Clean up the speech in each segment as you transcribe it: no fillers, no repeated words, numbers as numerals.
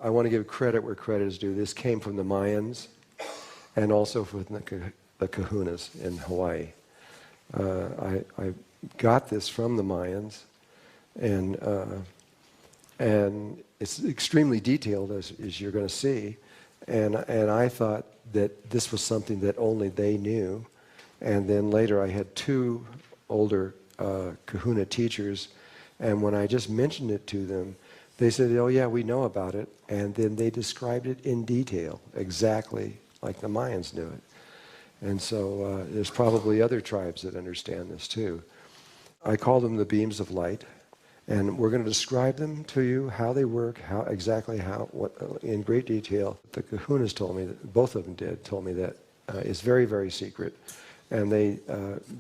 I want to give credit where credit is due. This came from the Mayans and also from the kahunas in Hawaii. I got this from the Mayans, and it's extremely detailed, as you're going to see. And I thought that this was something that only they knew. And then later I had two older kahuna teachers, and when I just mentioned it to them, they said, oh yeah, we know about it. And then they described it in detail, exactly like the Mayans knew it. And so there's probably other tribes that understand this too. I call them the beams of light, and we're going to describe them to you, how they work, what, in great detail. The kahunas told me, that, both of them told me that it's very, very secret, and they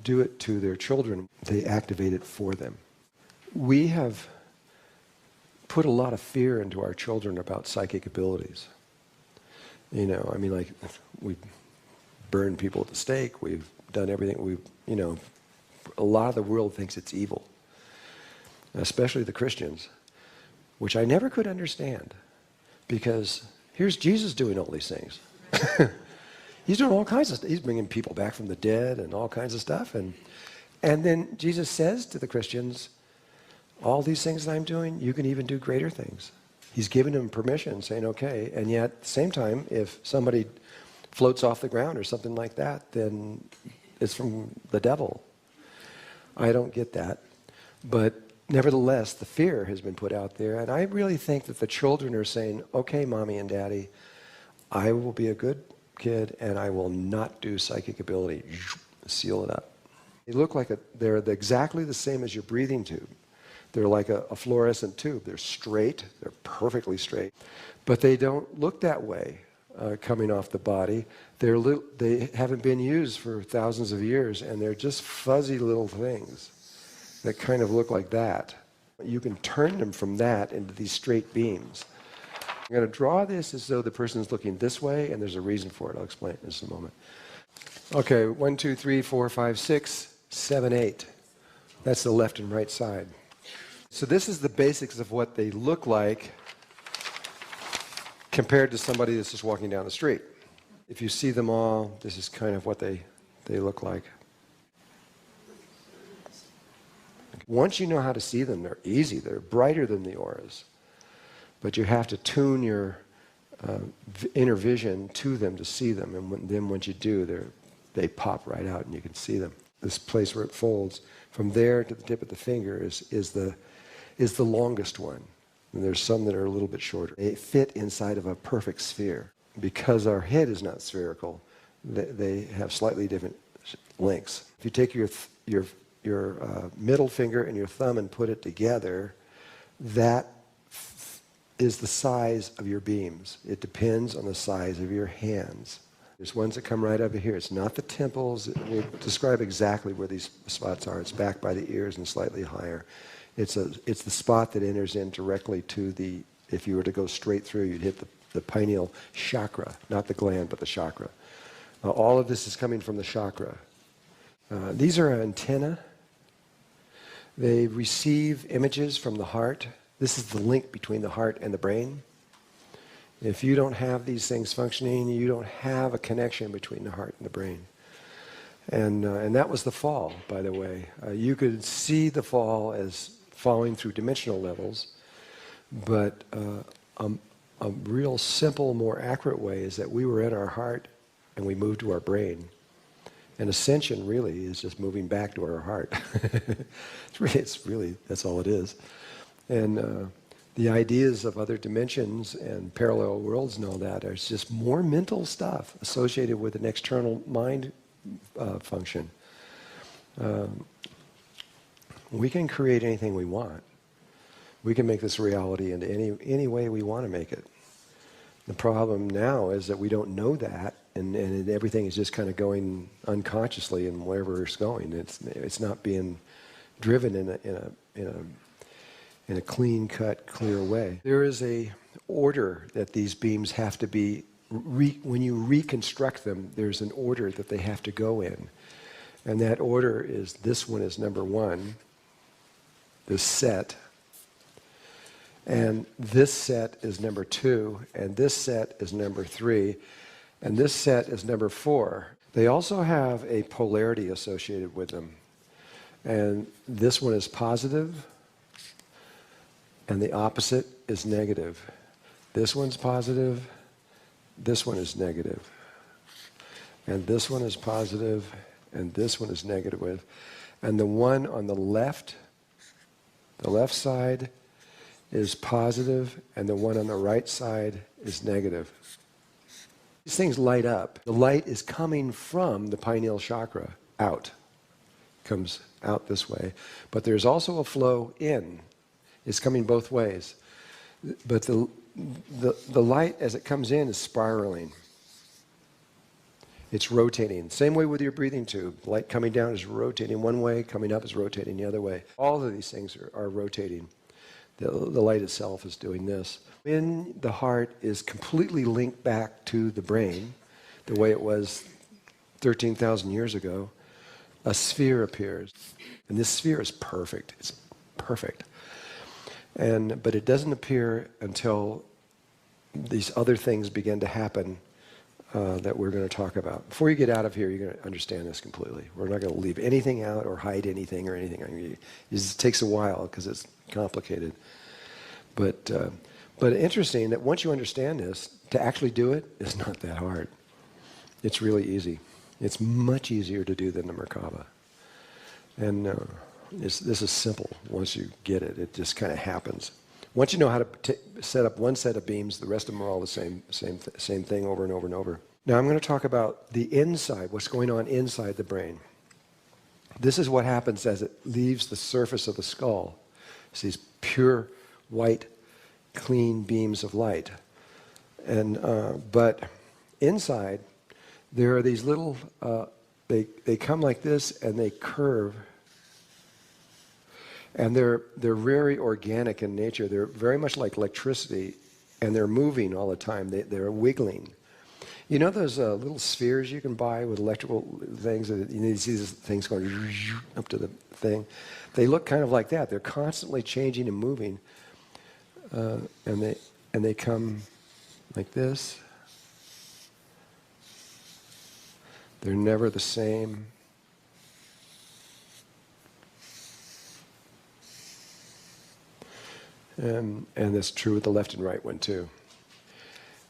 do it to their children. They activate it for them. We have put a lot of fear into our children about psychic abilities. You know, I mean, like, we've burned people at the stake, we've done everything, a lot of the world thinks it's evil, especially the Christians, which I never could understand, because here's Jesus doing all these things. He's doing all kinds of stuff. He's bringing people back from the dead and all kinds of stuff, and then Jesus says to the Christians, all these things that I'm doing, you can even do greater things. He's giving them permission, saying, okay, and yet at the same time, if somebody floats off the ground or something like that, then it's from the devil. I don't get that. But nevertheless, the fear has been put out there, and I really think that the children are saying, okay, mommy and daddy, I will be a good kid and I will not do psychic ability. Seal it up. They look like they're exactly the same as your breathing tube. They're like a fluorescent tube. They're straight, they're perfectly straight, but they don't look that way coming off the body. They haven't been used for thousands of years, and they're just fuzzy little things that kind of look like that. You can turn them from that into these straight beams. I'm going to draw this as though the person is looking this way, and there's a reason for it. I'll explain it in just a moment. Okay, 1, 2, 3, 4, 5, 6, 7, 8. That's the left and right side. So this is the basics of what they look like compared to somebody that's just walking down the street. If you see them all, this is kind of what they look like. Once you know how to see them, they're easy. They're brighter than the auras. But you have to tune your inner vision to them to see them. And then once you do, they pop right out and you can see them. This place where it folds, from there to the tip of the finger is the longest one. And there's some that are a little bit shorter. They fit inside of a perfect sphere. Because our head is not spherical, they have slightly different lengths. If you take your middle finger and your thumb and put it together, that is the size of your beams. It depends on the size of your hands. There's ones that come right over here. It's not the temples. We'll describe exactly where these spots are. It's back by the ears and slightly higher. It's the spot that enters in directly to the, if you were to go straight through, you'd hit the pineal chakra, not the gland, but the chakra. All of this is coming from the chakra. These are antennae. They receive images from the heart. This is the link between the heart and the brain. If you don't have these things functioning, you don't have a connection between the heart and the brain. And that was the fall, by the way. You could see the fall as falling through dimensional levels, but a real simple, more accurate way is that we were in our heart and we moved to our brain. And ascension really is just moving back to our heart. It's really, that's all it is. And the ideas of other dimensions and parallel worlds and all that are just more mental stuff associated with an external mind function. We can create anything we want. We can make this reality into any way we want to make it. The problem now is that we don't know that, and everything is just kind of going unconsciously and wherever it's going. It's not being driven in a clean-cut, clear way. There is a order that these beams have to be, when you reconstruct them, there's an order that they have to go in. And that order is, this one is number 1, this set. And this set is number 2, and this set is number 3, and this set is number 4. They also have a polarity associated with them. And this one is positive, and the opposite is negative. This one's positive, this one is negative. And this one is positive, and this one is negative. And the one on the left side, is positive, and the one on the right side is negative. These things light up. The light is coming from the pineal chakra out. Comes out this way. But there's also a flow in. It's coming both ways. But the light as it comes in is spiraling. It's rotating. Same way with your breathing tube. Light coming down is rotating one way, coming up is rotating the other way. All of these things are rotating. The light itself is doing this. When the heart is completely linked back to the brain, the way it was 13,000 years ago, a sphere appears. And this sphere is perfect. It's perfect. But it doesn't appear until these other things begin to happen that we're going to talk about. Before you get out of here, you're going to understand this completely. We're not going to leave anything out or hide anything or anything. I mean, it takes a while because it's complicated. But interesting that once you understand this, to actually do it is not that hard. It's really easy. It's much easier to do than the Merkaba. And this is simple. Once you get it, it just kind of happens. Once you know how to set up one set of beams, the rest of them are all the same thing over and over and over. Now I'm going to talk about the inside, what's going on inside the brain. This is what happens as it leaves the surface of the skull. It's these pure, white, clean beams of light. But inside, there are these little, they come like this and they curve. And they're very organic in nature. They're very much like electricity, and they're moving all the time. They're wiggling. You know those little spheres you can buy with electrical things? You see these things going up to the thing. They look kind of like that. They're constantly changing and moving, and they come like this. They're never the same. And that's true with the left and right one too.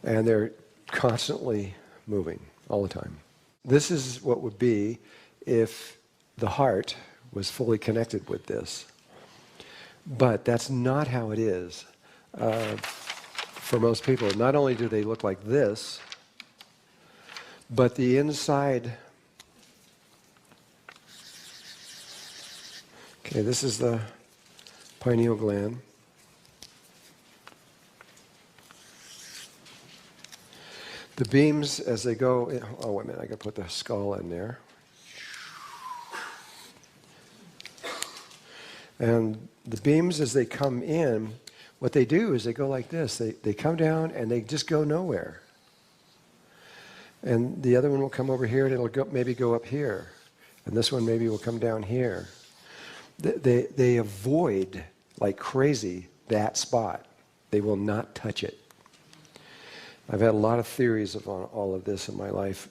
And they're constantly moving all the time. This is what would be if the heart was fully connected with this. But that's not how it is for most people. Not only do they look like this, but the inside... Okay, this is the pineal gland. The beams, as they go, oh wait a minute, I got to put the skull in there. And the beams, as they come in, what they do is they go like this. They come down and they just go nowhere. And the other one will come over here and it'll maybe go up here. And this one maybe will come down here. They avoid, like crazy, that spot. They will not touch it. I've had a lot of theories of all of this in my life,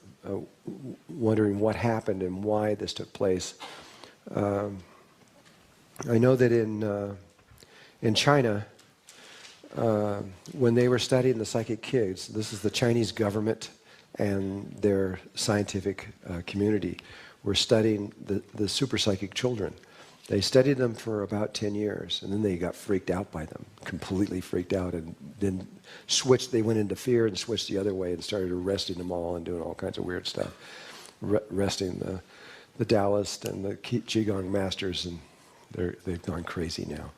wondering what happened and why this took place. I know that in China, when they were studying the psychic kids, this is the Chinese government and their scientific community, were studying the super psychic children. They studied them for about 10 years, and then they got freaked out by them, completely freaked out, and then they went into fear and switched the other way and started arresting them all and doing all kinds of weird stuff. Arresting the Taoists and the Qigong masters, and they've gone crazy now.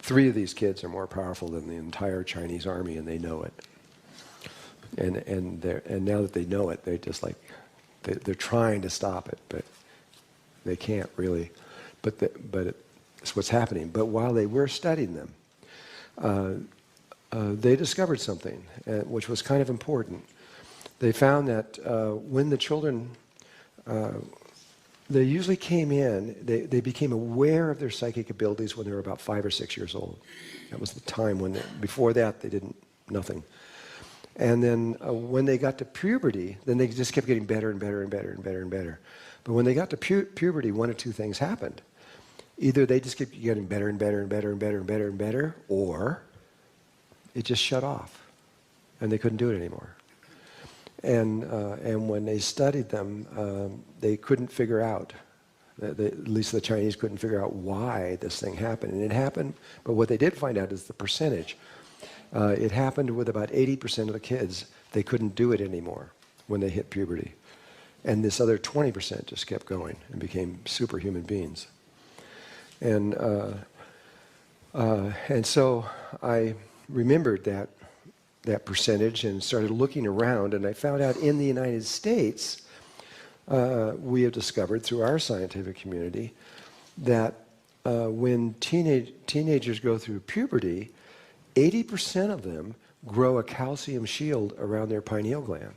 3 of these kids are more powerful than the entire Chinese army, and they know it. And now that they know it, they're just like, they're trying to stop it, but they can't really. But it's what's happening. But while they were studying them, they discovered something, which was kind of important. They found that when the children they usually came in, they became aware of their psychic abilities when they were about 5 or 6 years old. That was the time when, before that, they didn't, nothing. And then when they got to puberty, then they just kept getting better and better and better and better and better. But when they got to puberty, one of two things happened. Either they just kept getting better and better and better and better and better and better, or it just shut off, and they couldn't do it anymore. And when they studied them, they couldn't figure out, at least the Chinese couldn't figure out why this thing happened. And it happened, but what they did find out is the percentage. It happened with about 80% of the kids. They couldn't do it anymore when they hit puberty. And this other 20% just kept going and became superhuman beings. And so I remembered that percentage and started looking around, and I found out in the United States, we have discovered through our scientific community that when teenagers go through puberty, 80% of them grow a calcium shield around their pineal gland.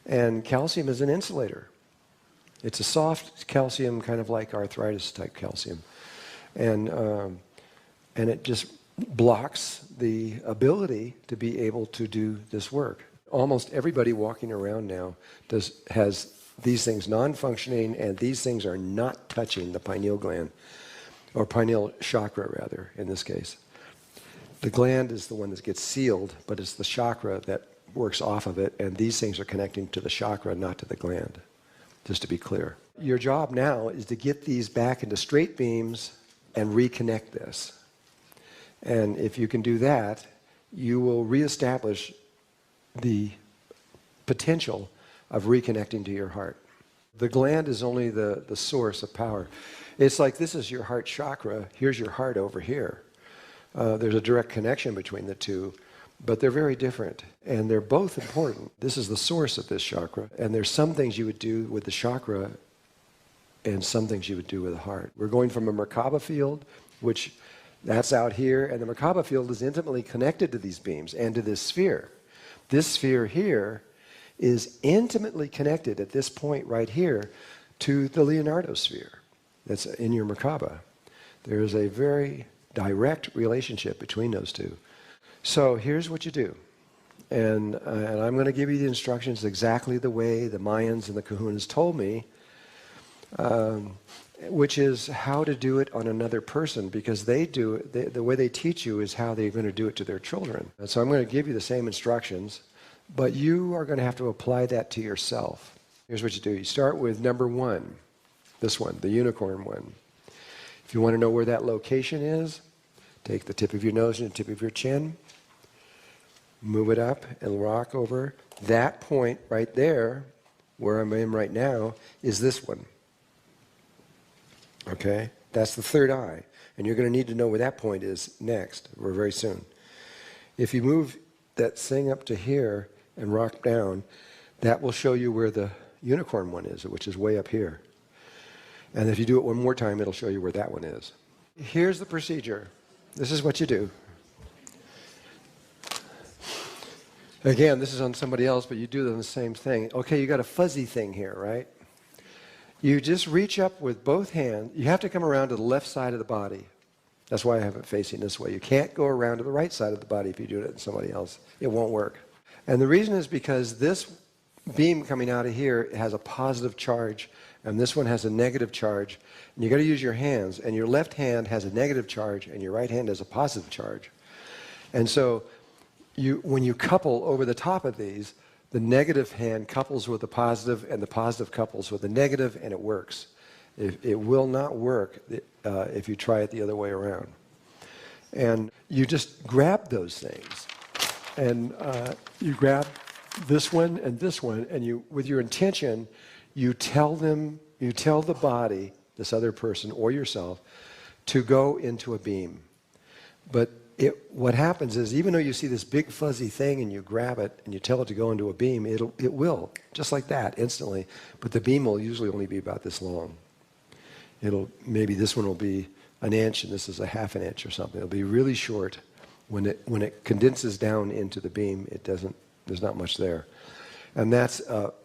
And calcium is an insulator. It's a soft calcium, kind of like arthritis type calcium. And it just blocks the ability to be able to do this work. Almost everybody walking around now has these things non-functioning, and these things are not touching the pineal gland, or pineal chakra rather, in this case. The gland is the one that gets sealed, but it's the chakra that works off of it, and these things are connecting to the chakra, not to the gland, just to be clear. Your job now is to get these back into straight beams and reconnect this. And if you can do that, you will reestablish the potential of reconnecting to your heart. The gland is only the source of power. It's like this is your heart chakra, here's your heart over here. There's a direct connection between the two, but they're very different, and they're both important. This is the source of this chakra, and there's some things you would do with the chakra and some things you would do with the heart. We're going from a Merkaba field, which that's out here, and the Merkaba field is intimately connected to these beams and to this sphere. This sphere here is intimately connected at this point right here to the Leonardo sphere that's in your Merkaba. There is a very direct relationship between those two. So here's what you do. And I'm going to give you the instructions exactly the way the Mayans and the Kahunas told me, which is how to do it on another person, because they do it, the way they teach you is how they're going to do it to their children. And so I'm going to give you the same instructions, but you are going to have to apply that to yourself. Here's what you do. You start with number 1, this one, the unicorn one. If you want to know where that location is, take the tip of your nose and the tip of your chin, move it up and rock over. That point right there, where I'm in right now, is this one. Okay? That's the third eye. And you're going to need to know where that point is next, or very soon. If you move that thing up to here and rock down, that will show you where the unicorn one is, which is way up here. And if you do it one more time, it'll show you where that one is. Here's the procedure. This is what you do. Again, this is on somebody else, but you do the same thing. Okay, you got a fuzzy thing here, right? You just reach up with both hands. You have to come around to the left side of the body. That's why I have it facing this way. You can't go around to the right side of the body if you do it in somebody else. It won't work. And the reason is because this beam coming out of here has a positive charge, and this one has a negative charge. And you got to use your hands, and your left hand has a negative charge, and your right hand has a positive charge. And so when you couple over the top of these, the negative hand couples with the positive, and the positive couples with the negative, and it works. It will not work if you try it the other way around. And you just grab those things, and you grab this one, and you, with your intention, you tell the body, this other person or yourself, to go into a beam. But what happens is, even though you see this big fuzzy thing and you grab it and you tell it to go into a beam, it will, just like that, instantly. But the beam will usually only be about this long. Maybe this one will be an inch and this is a half an inch or something. It'll be really short. When it condenses down into the beam, there's not much there. And that's,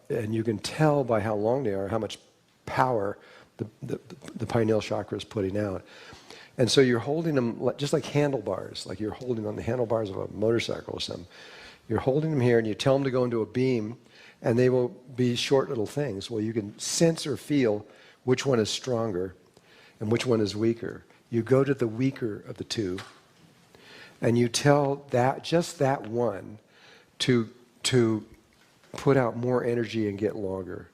and you can tell by how long they are, how much power the pineal chakra is putting out. And so you're holding them just like handlebars, like you're holding on the handlebars of a motorcycle or something. You're holding them here and you tell them to go into a beam and they will be short little things. Well, you can sense or feel which one is stronger and which one is weaker. You go to the weaker of the two and you tell that, just that one, to put out more energy and get longer.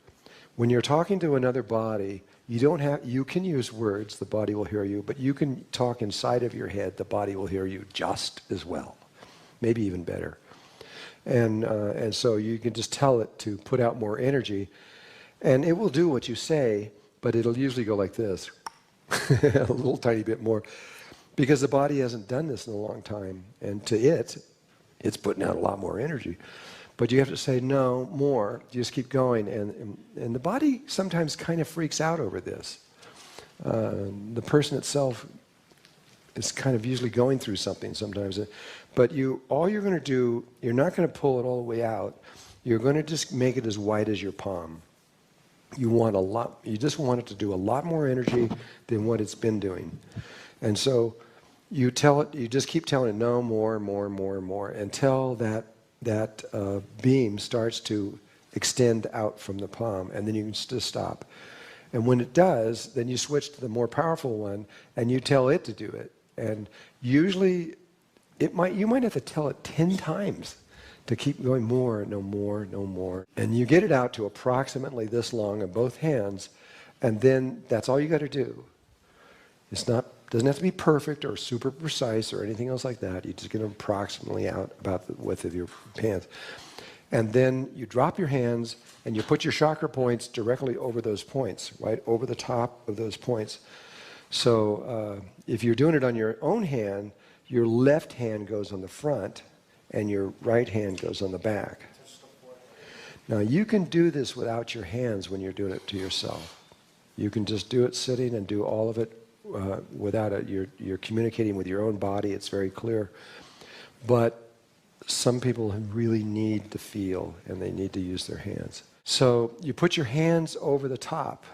When you're talking to another body, you can use words, the body will hear you, but you can talk inside of your head, the body will hear you just as well, maybe even better. And so you can just tell it to put out more energy, and it will do what you say, but it'll usually go like this, a little tiny bit more, because the body hasn't done this in a long time, and to it's putting out a lot more energy. But you have to say, no, more. You just keep going. And the body sometimes kind of freaks out over this. The person itself is kind of usually going through something sometimes. But all you're going to do, you're not going to pull it all the way out. You're going to just make it as wide as your palm. You just want it to do a lot more energy than what it's been doing. And so you just keep telling it, no, more, more, more, more, until that beam starts to extend out from the palm, and then you can just stop. And when it does, then you switch to the more powerful one, and you tell it to do it. And usually, you might have to tell it 10 times to keep going more, no more, no more. And you get it out to approximately this long in both hands, and then that's all you got to do. Doesn't have to be perfect or super precise or anything else like that. You just get them approximately out about the width of your hands. And then you drop your hands and you put your chakra points directly over those points, right over the top of those points. So if you're doing it on your own hand, your left hand goes on the front and your right hand goes on the back. Now you can do this without your hands when you're doing it to yourself. You can just do it sitting and do all of it without it. You're communicating with your own body, it's very clear. But some people really need to feel and they need to use their hands. So you put your hands over the top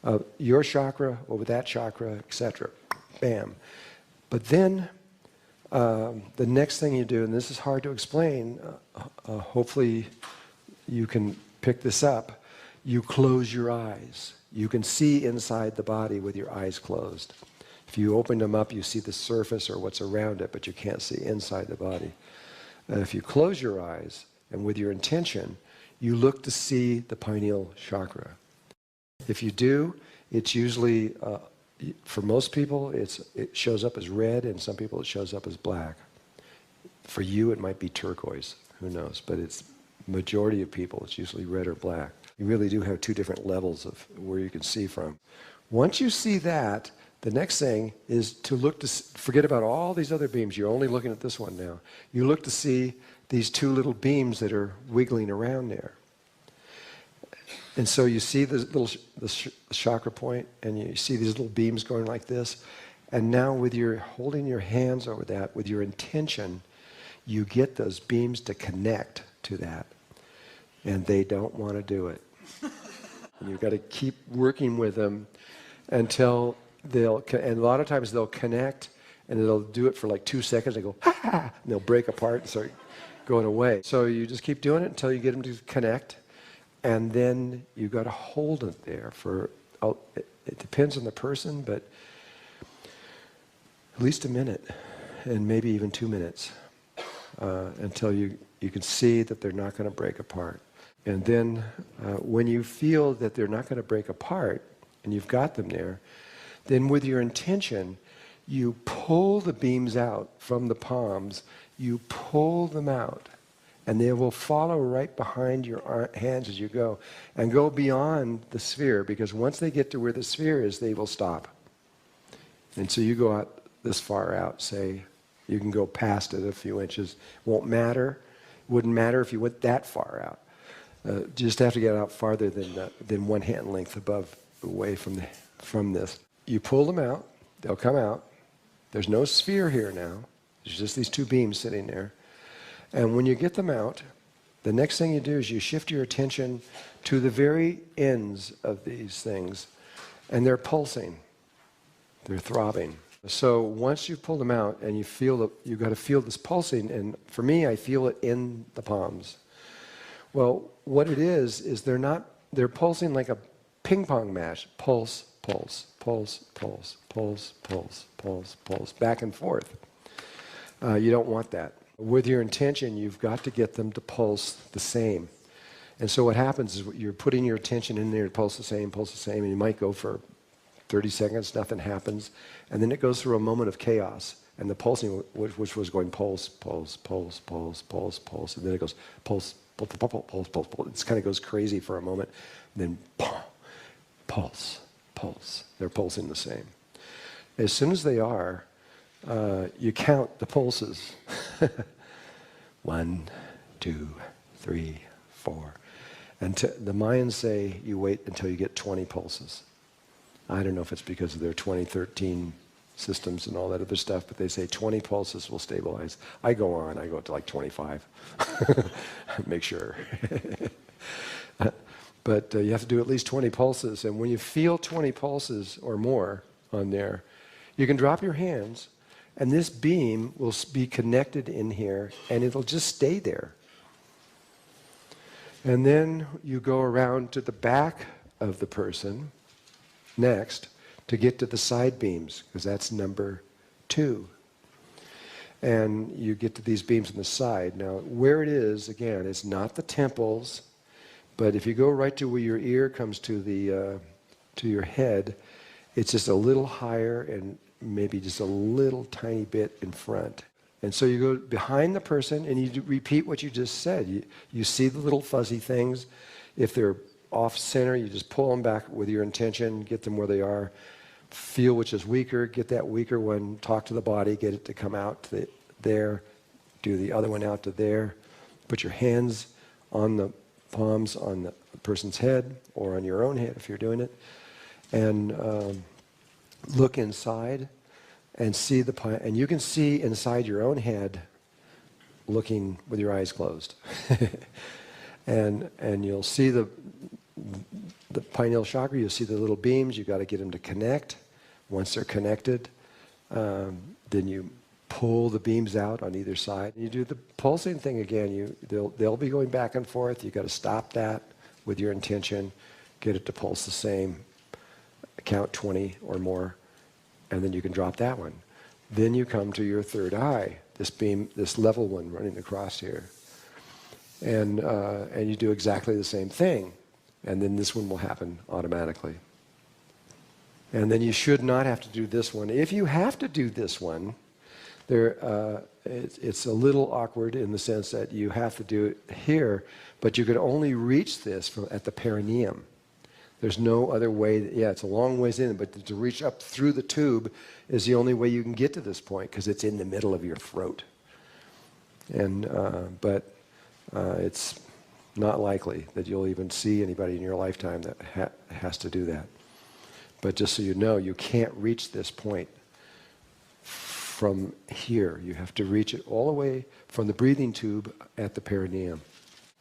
of your chakra, over that chakra, etc. Bam. But then the next thing you do, and this is hard to explain, hopefully you can pick this up, you close your eyes. You can see inside the body with your eyes closed. If you open them up, you see the surface or what's around it, but you can't see inside the body. If you close your eyes, and with your intention, you look to see the pineal chakra. If you do, it's usually, for most people, it shows up as red, and some people it shows up as black. For you, it might be turquoise, who knows, but it's majority of people, it's usually red or black. You really do have two different levels of where you can see from. Once you see that, the next thing is to look to, forget about all these other beams, you're only looking at this one now. You look to see these two little beams that are wiggling around there. And so you see the chakra point, and you see these little beams going like this, and now with your holding your hands over that, with your intention, you get those beams to connect to that. And they don't want to do it. And you've got to keep working with them until and a lot of times they'll connect and they'll do it for like 2 seconds. They go, ha ha, and they'll break apart and start going away. So you just keep doing it until you get them to connect, and then you've got to hold it there for, it depends on the person, but at least a minute, and maybe even 2 minutes, until you can see that they're not going to break apart. And then when you feel that they're not going to break apart, and you've got them there, then with your intention, you pull the beams out from the palms, you pull them out, and they will follow right behind your hands as you go, and go beyond the sphere, because once they get to where the sphere is, they will stop. And so you go out this far out, say, you can go past it a few inches, won't matter, wouldn't matter if you went that far out. Just have to get out farther than 1 hand length away from this. You pull them out, they'll come out. There's no sphere here now. There's just these two beams sitting there. And when you get them out, The next thing you do is you shift your attention to the very ends of these things, and they're pulsing. They're throbbing. So once you've pulled them out and you feel you've got to feel this pulsing, and for me, I feel it in the palms. Well, what it is they're pulsing like a ping pong match. Pulse, pulse, pulse, pulse, pulse, pulse, pulse, pulse, back and forth. You don't want that. With your intention, you've got to get them to pulse the same. And so what happens is you're putting your attention in there to pulse the same, and you might go for 30 seconds, nothing happens, and then it goes through a moment of chaos, and the pulsing, which was going pulse, pulse, pulse, pulse, pulse, pulse, and then it goes pulse, pulse, pulse, pulse, pulse, pulse. It kind of goes crazy for a moment, and then pulse, pulse. They're pulsing the same. As soon as they are, you count the pulses. 1, 2, 3, 4. And the Mayans say you wait until you get 20 pulses. I don't know if it's because of their 2013 systems and all that other stuff, but they say 20 pulses will stabilize. I go up to like 25. Make sure. But you have to do at least 20 pulses. And when you feel 20 pulses or more on there, you can drop your hands, and this beam will be connected in here, and it'll just stay there. And then you go around to the back of the person next to get to the side beams, because that's number 2. And you get to these beams on the side. Now, where it is, again, it's not the temples, but if you go right to where your ear comes to your head, it's just a little higher and maybe just a little tiny bit in front. And so you go behind the person and you repeat what you just said. You see the little fuzzy things. If they're off center, you just pull them back with your intention, get them where they are. Feel which is weaker, get that weaker one, talk to the body, get it to come out to there, do the other one out to there. Put your hands on the palms on the person's head or on your own head if you're doing it. And look inside and see and you can see inside your own head looking with your eyes closed. and you'll see the pineal chakra, you'll see the little beams, you've got to get them to connect. Once they're connected, then you pull the beams out on either side. You do the pulsing thing again. They'll be going back and forth. You've got to stop that with your intention, get it to pulse the same, count 20 or more, and then you can drop that one. Then you come to your third eye, this beam, this level one running across here. And you do exactly the same thing. And then this one will happen automatically. And then you should not have to do this one. If you have to do this one, it's a little awkward in the sense that you have to do it here, but you can only reach this at the perineum. There's no other way. It's a long ways in, but to reach up through the tube is the only way you can get to this point because it's in the middle of your throat. And but it's not likely that you'll even see anybody in your lifetime that has to do that. But just so you know, you can't reach this point from here. You have to reach it all the way from the breathing tube at the perineum.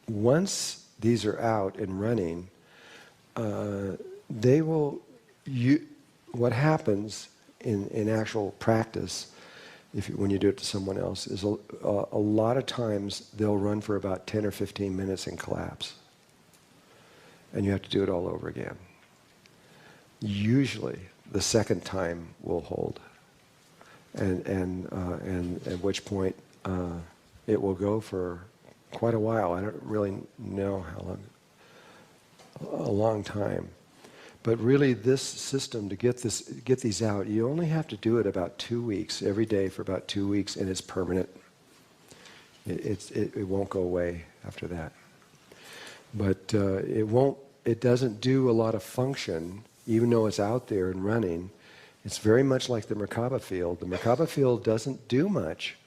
Once these are out and running, they will. What happens in actual practice, when you do it to someone else, is a lot of times they'll run for about 10 or 15 minutes and collapse, and you have to do it all over again. Usually, the second time will hold, and at which point it will go for quite a while. I don't really know how long. A long time. But really this system, to get these out, you only have to do it about 2 weeks, every day for about 2 weeks, and it's permanent. It won't go away after that. But it doesn't do a lot of function, even though it's out there and running. It's very much like the Merkaba field. The Merkaba field doesn't do much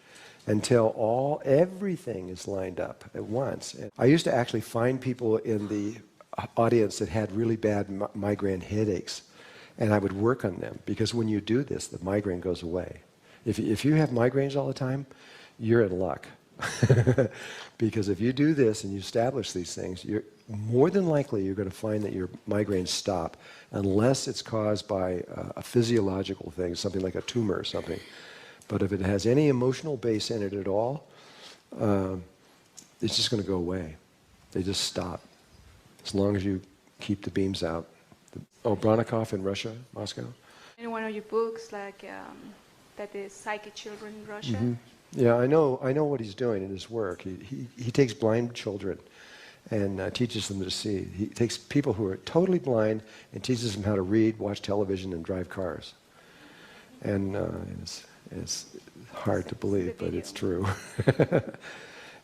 until everything is lined up at once. I used to actually find people in the audience that had really bad migraine headaches, and I would work on them, because when you do this, the migraine goes away. If you have migraines all the time, you're in luck. Because if you do this and you establish these things, you're more than likely you're going to find that your migraines stop, unless it's caused by a physiological thing, something like a tumor or something. But if it has any emotional base in it at all, it's just going to go away. They just stop, as long as you keep the beams out. Oh, Bronikov in Russia, Moscow? In one of your books, like that is Psychic Children in Russia. Mm-hmm. Yeah, I know what he's doing in his work. He takes blind children and teaches them to see. He takes people who are totally blind and teaches them how to read, watch television, and drive cars. And it's hard to believe, but it's true.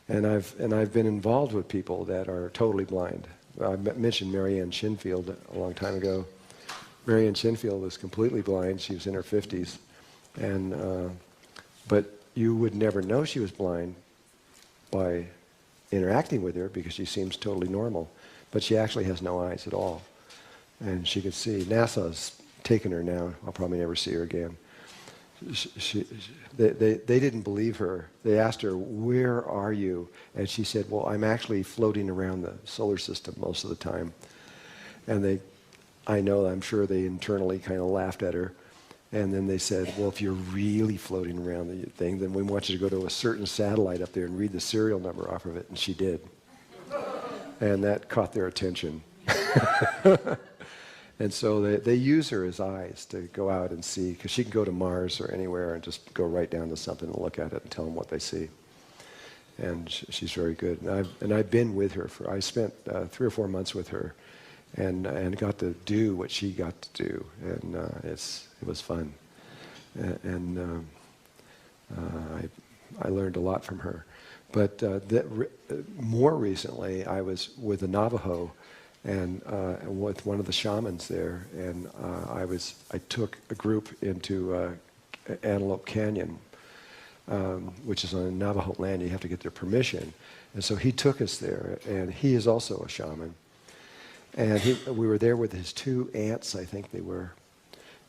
And I've been involved with people that are totally blind. I mentioned Marianne Shinfield a long time ago. Marianne Shinfield was completely blind. She was in her 50s, but you would never know she was blind by interacting with her, because she seems totally normal. But she actually has no eyes at all, and she could see. NASA's taken her now. I'll probably never see her again. They didn't believe her. They asked her, "Where are you?" And she said, "Well, I'm actually floating around the solar system most of the time." And I'm sure they internally kind of laughed at her. And then they said, "Well, if you're really floating around the thing, then we want you to go to a certain satellite up there and read the serial number off of it." And she did. And that caught their attention. And so they use her as eyes to go out and see, because she can go to Mars or anywhere and just go right down to something and look at it and tell them what they see. And she's very good. And I've been with her. I spent 3 or 4 months with her, and got to do what she got to do. And it was fun. And I learned a lot from her. But more recently, I was with the Navajo, and with one of the shamans there, and I took a group into Antelope Canyon, which is on Navajo land. You have to get their permission, and so he took us there, and he is also a shaman. And we were there with his 2 aunts, I think they were,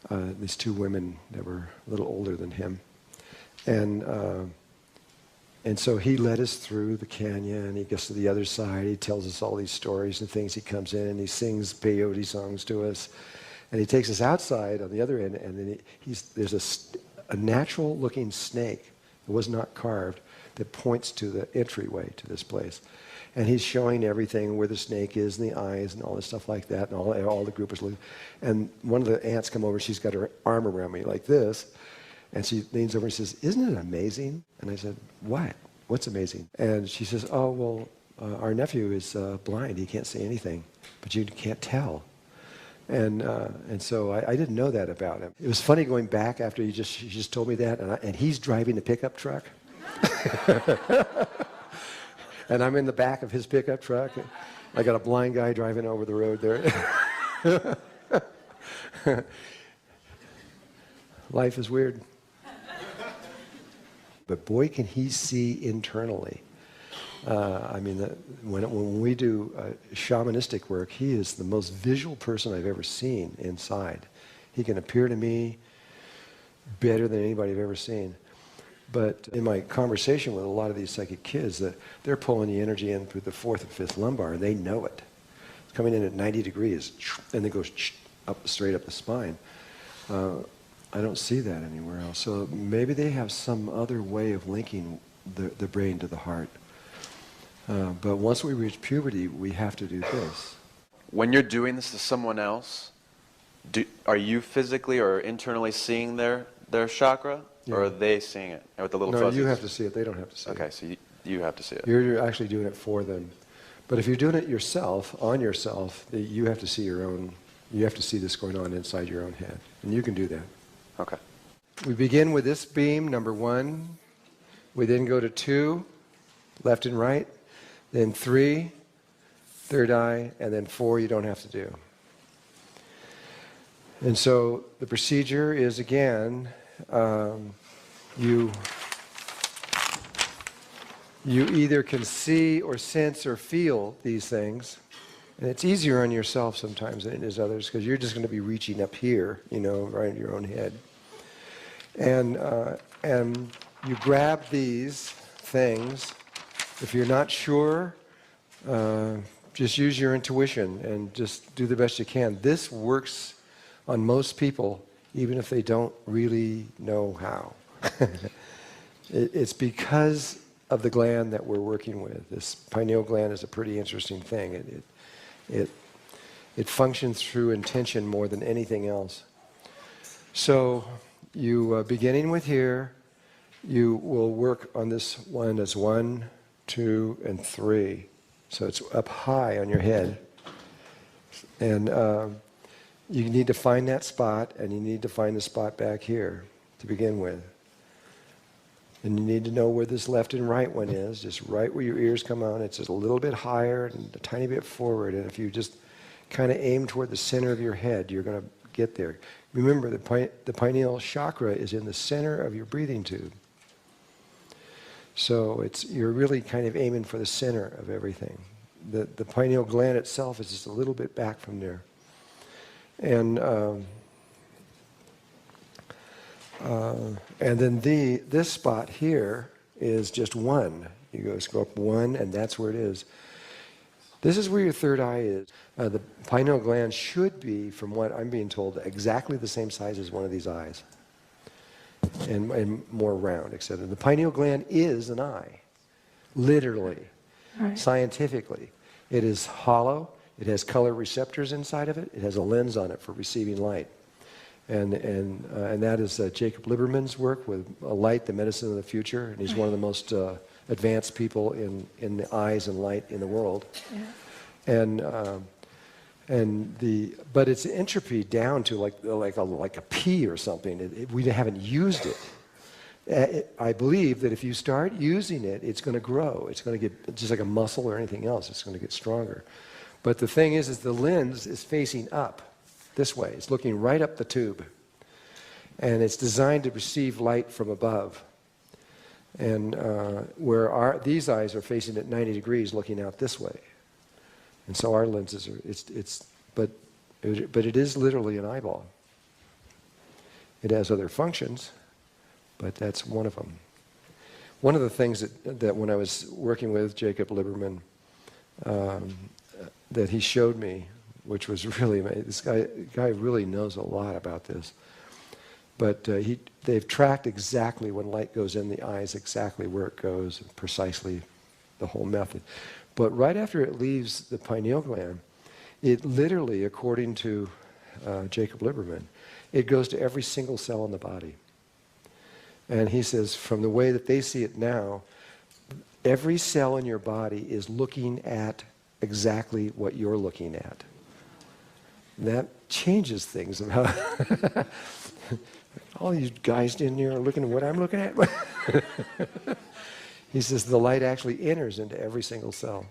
these 2 women that were a little older than him, and so he led us through the canyon. He gets to the other side. He tells us all these stories and things. He comes in and he sings peyote songs to us. And he takes us outside on the other end, and then there's a natural-looking snake that was not carved that points to the entryway to this place. And he's showing everything, where the snake is and the eyes and all this stuff like that. And all the group was looking. And one of the aunts come over. She's got her arm around me like this. And she leans over and says, "Isn't it amazing?" And I said, "What? What's amazing?" And she says, "Oh, well, our nephew is blind. He can't see anything, but you can't tell." And so I didn't know that about him. It was funny going back after she just told me that, and he's driving the pickup truck. And I'm in the back of his pickup truck. I got a blind guy driving over the road there. Life is weird. But boy, can he see internally. When we do shamanistic work, he is the most visual person I've ever seen inside. He can appear to me better than anybody I've ever seen. But in my conversation with a lot of these psychic kids, they're pulling the energy in through the 4th and 5th lumbar, and they know it. It's coming in at 90 degrees, and it goes straight up the spine. I don't see that anywhere else. So maybe they have some other way of linking the brain to the heart. But once we reach puberty, we have to do this. When you're doing this to someone else, are you physically or internally seeing their chakra, or are they seeing it with the little fuzzies? No, you have to see it. They don't have to see it. Okay, so you have to see it. You're actually doing it for them. But if you're doing it yourself, on yourself, you have to see your own. You have to see this going on inside your own head, and you can do that. Okay. We begin with this beam, number 1. We then go to 2, left and right. Then 3, third eye, and then 4 you don't have to do. And so the procedure is, again, you either can see or sense or feel these things. And it's easier on yourself sometimes than it is others, because you're just going to be reaching up here, right in your own head. And you grab these things. If you're not sure, just use your intuition and just do the best you can. This works on most people, even if they don't really know how. It's because of the gland that we're working with. This pineal gland is a pretty interesting thing. It functions through intention more than anything else. So you, beginning with here, you will work on this one as 1, 2, and 3. So it's up high on your head. And you need to find that spot, and you need to find the spot back here to begin with. And you need to know where this left and right one is, just right where your ears come out. It's just a little bit higher and a tiny bit forward. And if you just kind of aim toward the center of your head, you're going to get there. Remember, the pineal chakra is in the center of your breathing tube. So you're really kind of aiming for the center of everything. The pineal gland itself is just a little bit back from there. And then this spot here is just 1. You just go up 1, and that's where it is. This is where your third eye is. The pineal gland should be, from what I'm being told, exactly the same size as one of these eyes, and more round, etc. The pineal gland is an eye, literally, Right. scientifically. It is hollow. It has color receptors inside of it. It has a lens on it for receiving light. And that is Jacob Liberman's work with light, the medicine of the future. And he's one of the most advanced people in the eyes and light in the world. Yeah. But it's entropy down to like a P or something. We haven't used it. I believe that if you start using it, it's going to grow. It's going to get just like a muscle or anything else. It's going to get stronger. But the thing is the lens is facing up this way. It's looking right up the tube. And it's designed to receive light from above. And where these eyes are facing at 90 degrees looking out this way. And so our lenses are, but it is literally an eyeball. It has other functions, but that's one of them. One of the things that when I was working with Jacob Liberman, that he showed me, which was really amazing. This guy really knows a lot about this. But they've tracked exactly when light goes in the eyes, exactly where it goes, precisely the whole method. But right after it leaves the pineal gland, it literally, according to Jacob Liberman, it goes to every single cell in the body. And he says, from the way that they see it now, every cell in your body is looking at exactly what you're looking at. That changes things about all these guys in here are looking at what I'm looking at. He says the light actually enters into every single cell.